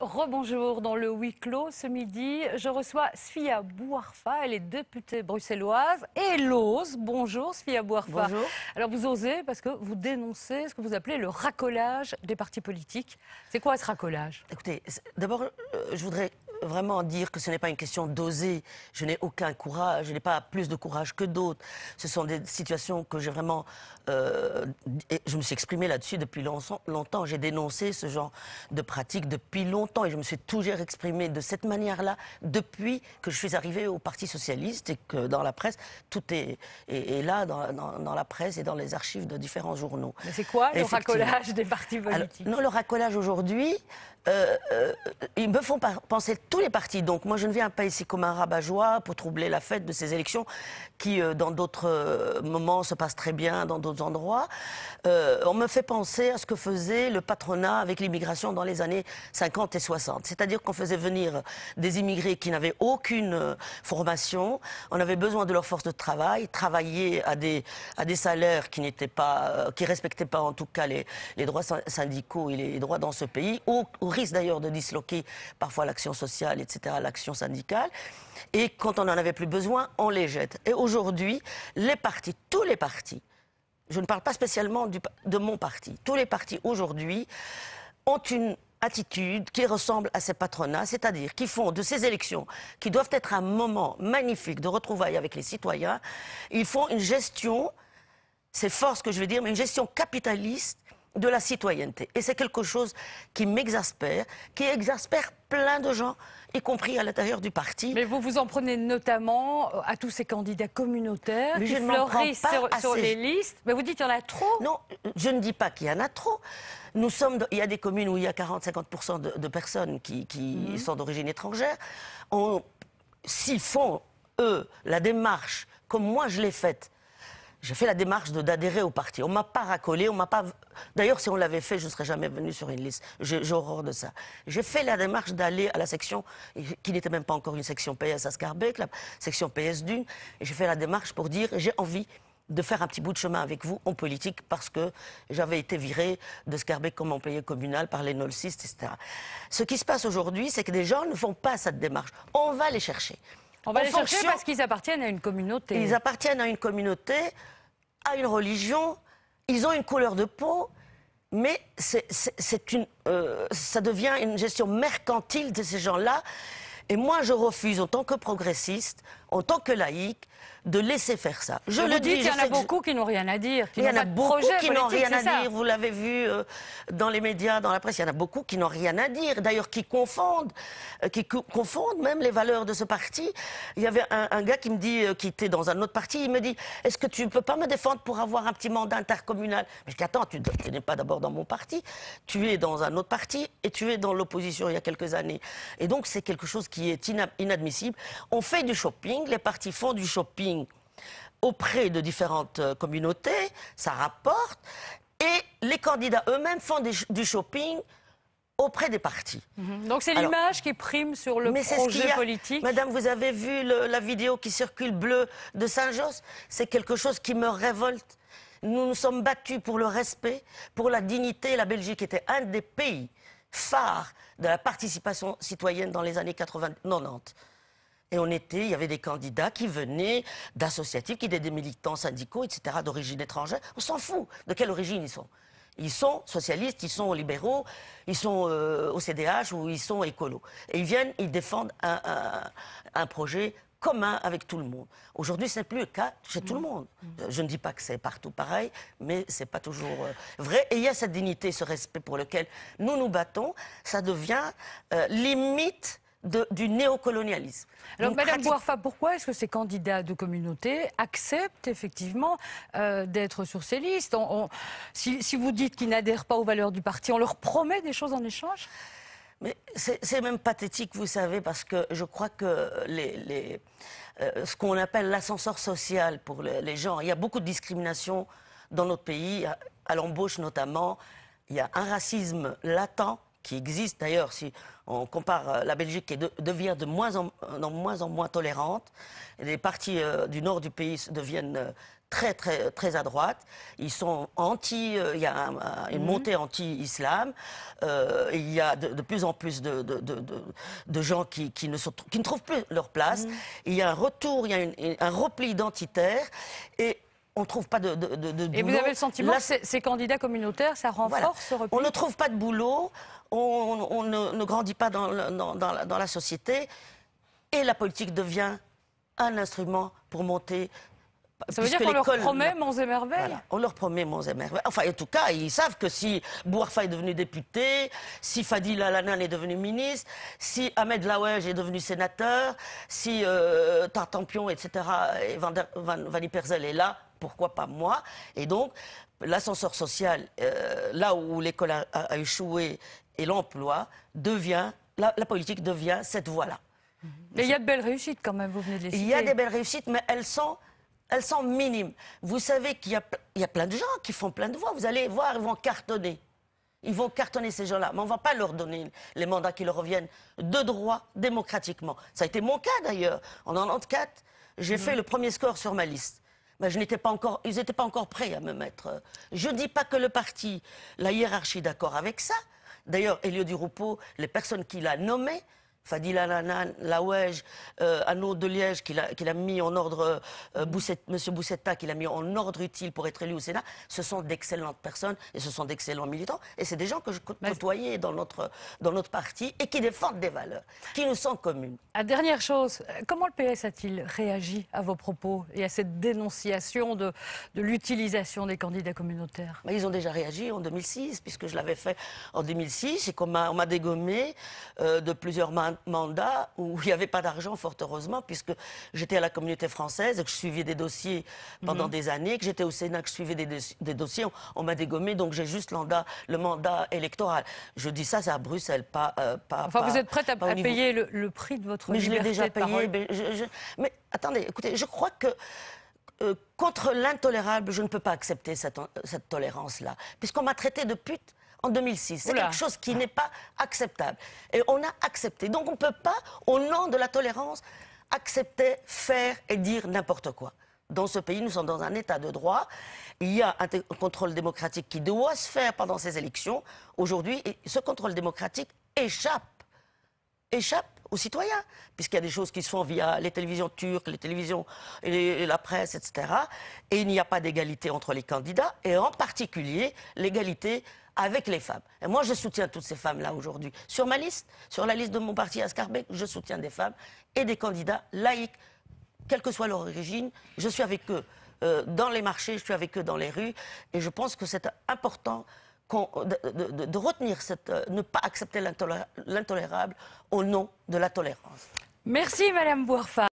Rebonjour, dans le huis clos ce midi, je reçois Sfia Bouarfa, elle est députée bruxelloise et elle ose. Bonjour Sfia Bouarfa. Bonjour. Alors vous osez parce que vous dénoncez ce que vous appelez le racolage des partis politiques. C'est quoi ce racolage? Écoutez, d'abord, je voudrais vraiment dire que ce n'est pas une question d'oser. Je n'ai aucun courage, je n'ai pas plus de courage que d'autres. Ce sont des situations que j'ai vraiment... et je me suis exprimée là-dessus depuis longtemps. J'ai dénoncé ce genre de pratique depuis longtemps et je me suis toujours exprimée de cette manière-là depuis que je suis arrivée au Parti socialiste et que dans la presse, tout est là dans la presse et dans les archives de différents journaux. Mais c'est quoi le racolage des partis politiques? Non, le racolage aujourd'hui, ils me font penser tous les partis. Donc moi, je ne viens pas ici comme un rabat-joie pour troubler la fête de ces élections qui, dans d'autres moments, se passent très bien dans d'autres endroits. On me fait penser à ce que faisait le patronat avec l'immigration dans les années 50 et 60. C'est-à-dire qu'on faisait venir des immigrés qui n'avaient aucune formation. On avait besoin de leur force de travail, travailler à des salaires qui n'étaient pas, qui respectaient pas en tout cas les droits syndicaux et les droits dans ce pays, au risque d'ailleurs de disloquer parfois l'action sociale, etc., l'action syndicale. Et quand on n'en avait plus besoin, on les jette. Et aujourd'hui, les partis, tous les partis, je ne parle pas spécialement de mon parti, tous les partis aujourd'hui ont une attitude qui ressemble à ces patronats, c'est-à-dire qui font de ces élections, qui doivent être un moment magnifique de retrouvailles avec les citoyens, ils font une gestion, c'est fort ce que je veux dire, mais une gestion capitaliste de la citoyenneté. Et c'est quelque chose qui m'exaspère, qui exaspère plein de gens, y compris à l'intérieur du parti. Mais vous vous en prenez notamment à tous ces candidats communautaires Mais qui je ne m'en prends fleurissent pas sur assez. les listes. Mais vous dites qu'il y en a trop? Non, je ne dis pas qu'il y en a trop. Il y a des communes où il y a 40-50% de personnes qui sont d'origine étrangère. S'ils font, eux, la démarche, comme moi je l'ai faite, j'ai fait la démarche d'adhérer au parti. On ne m'a pas racolé, on m'a pas... D'ailleurs, si on l'avait fait, je ne serais jamais venu sur une liste. J'ai horreur de ça. J'ai fait la démarche d'aller à la section, qui n'était même pas encore une section PS à Scarbeck, la section PS d'une. Et j'ai fait la démarche pour dire, j'ai envie de faire un petit bout de chemin avec vous en politique parce que j'avais été viré de Scarbeck comme employé communal par les nolsistes, etc. Ce qui se passe aujourd'hui, c'est que des gens ne font pas cette démarche. On va les chercher. On va les chercher parce qu'ils appartiennent à une communauté. Ils appartiennent à une communauté, à une religion, ils ont une couleur de peau, mais ça devient une gestion mercantile de ces gens-là. Et moi, je refuse, en tant que progressiste, en tant que laïque, de laisser faire ça. Je le dis, il y en a beaucoup qui n'ont rien à dire. Il y en a beaucoup qui n'ont rien à dire. Vous l'avez vu dans les médias, dans la presse, il y en a beaucoup qui n'ont rien à dire. D'ailleurs, qui confondent même les valeurs de ce parti. Il y avait un gars qui me dit, qui était dans un autre parti, il me dit, est-ce que tu ne peux pas me défendre pour avoir un petit mandat intercommunal? Mais je dis, attends, tu n'es pas d'abord dans mon parti, tu es dans un autre parti et tu es dans l'opposition il y a quelques années. Et donc, c'est quelque chose qui est inadmissible. On fait du shopping, les partis font du shopping auprès de différentes communautés, ça rapporte, et les candidats eux-mêmes font du shopping auprès des partis. Donc c'est l'image qui prime sur le projet politique. Madame, vous avez vu la vidéo qui circule bleue de Saint-Josse? C'est quelque chose qui me révolte. Nous nous sommes battus pour le respect, pour la dignité. La Belgique était un des pays phares de la participation citoyenne dans les années 80-90. Et il y avait des candidats qui venaient d'associatifs, qui étaient des militants syndicaux, etc., d'origine étrangère. On s'en fout de quelle origine ils sont. Ils sont socialistes, ils sont libéraux, ils sont au CDH ou ils sont écolos. Et ils viennent, ils défendent un projet commun avec tout le monde. Aujourd'hui, ce n'est plus le cas chez tout le monde. Je ne dis pas que c'est partout pareil, mais ce n'est pas toujours vrai. Et il y a cette dignité, ce respect pour lequel nous nous battons. Ça devient limite du néocolonialisme. Alors, Madame Bouarfa, pourquoi est-ce que ces candidats de communauté acceptent effectivement d'être sur ces listes? Si vous dites qu'ils n'adhèrent pas aux valeurs du parti, on leur promet des choses en échange? Mais c'est même pathétique, vous savez, parce que je crois que ce qu'on appelle l'ascenseur social pour les gens, il y a beaucoup de discrimination dans notre pays, à l'embauche notamment. Il y a un racisme latent qui existe d'ailleurs, si on compare la Belgique qui devient de moins en moins tolérante, et les partis du nord du pays deviennent très à droite. Ils sont il y a une montée anti-islam. Il y a de plus en plus de gens qui ne trouvent plus leur place. Il y a un retour, il y a un repli identitaire. Et on ne trouve pas de boulot. Et vous avez le sentiment que ces candidats communautaires, ça renforce ce repli? On ne trouve pas de boulot, on ne grandit pas dans la société. Et la politique devient un instrument pour monter. Ça veut dire qu'on leur promet monts et merveilles? Voilà, on leur promet monts et merveilles. Enfin, en tout cas, ils savent que si Bouarfa est devenu député, si Fadil Al-Anan est devenu ministre, si Ahmed Laouej est devenu sénateur, si Tartampion, etc., et Vanny Perzel est là, pourquoi pas moi? Et donc, l'ascenseur social, là où l'école a échoué et l'emploi, la politique devient cette voie-là. Mais il y a de belles réussites quand même, vous venez de les citer. Il y a des belles réussites, mais elles sont minimes. Vous savez qu'il y a plein de gens qui font plein de voix. Vous allez voir, ils vont cartonner. Ils vont cartonner ces gens-là. Mais on ne va pas leur donner les mandats qui leur reviennent de droit, démocratiquement. Ça a été mon cas d'ailleurs. En 94, j'ai fait le premier score sur ma liste. Mais ils n'étaient pas encore prêts à me mettre. Je ne dis pas que le parti, la hiérarchie est d'accord avec ça. D'ailleurs, Elio Di Rupo, les personnes qu'il a nommées, Fadil Al-Anan, Laouej, Anneau de Liège, qu'il a mis en ordre, M. Boussetta, qu'il a mis en ordre utile pour être élu au Sénat, ce sont d'excellentes personnes et ce sont d'excellents militants. Et c'est des gens que je côtoyais dans notre parti et qui défendent des valeurs, qui nous sont communes. Dernière chose, comment le PS a-t-il réagi à vos propos et à cette dénonciation de l'utilisation des candidats communautaires? Ils ont déjà réagi en 2006, puisque je l'avais fait en 2006 et qu'on m'a dégommé de plusieurs mandat où il n'y avait pas d'argent, fort heureusement, puisque j'étais à la communauté française et que je suivais des dossiers pendant des années, que j'étais au Sénat, que je suivais des dossiers, on m'a dégommé, donc j'ai juste le mandat électoral. Je dis ça, c'est à Bruxelles, pas Enfin, vous êtes prête à payer le prix de votre liberté de parole? Mais je l'ai déjà payé. Mais attendez, écoutez, je crois que contre l'intolérable, je ne peux pas accepter cette tolérance-là, puisqu'on m'a traité de pute en 2006. C'est quelque chose qui n'est pas acceptable. Et on a accepté. Donc on ne peut pas, au nom de la tolérance, accepter, faire et dire n'importe quoi. Dans ce pays, nous sommes dans un état de droit. Il y a un contrôle démocratique qui doit se faire pendant ces élections. Aujourd'hui, ce contrôle démocratique échappe aux citoyens, puisqu'il y a des choses qui se font via les télévisions turques, les télévisions et la presse, etc. Et il n'y a pas d'égalité entre les candidats, et en particulier l'égalité avec les femmes. Et moi, je soutiens toutes ces femmes-là aujourd'hui. Sur ma liste, sur la liste de mon parti Ascarbec, je soutiens des femmes et des candidats laïcs, quelle que soit leur origine. Je suis avec eux dans les marchés, je suis avec eux dans les rues, et je pense que c'est important de retenir ne pas accepter l'intolérable au nom de la tolérance. Merci Madame Bouarfa.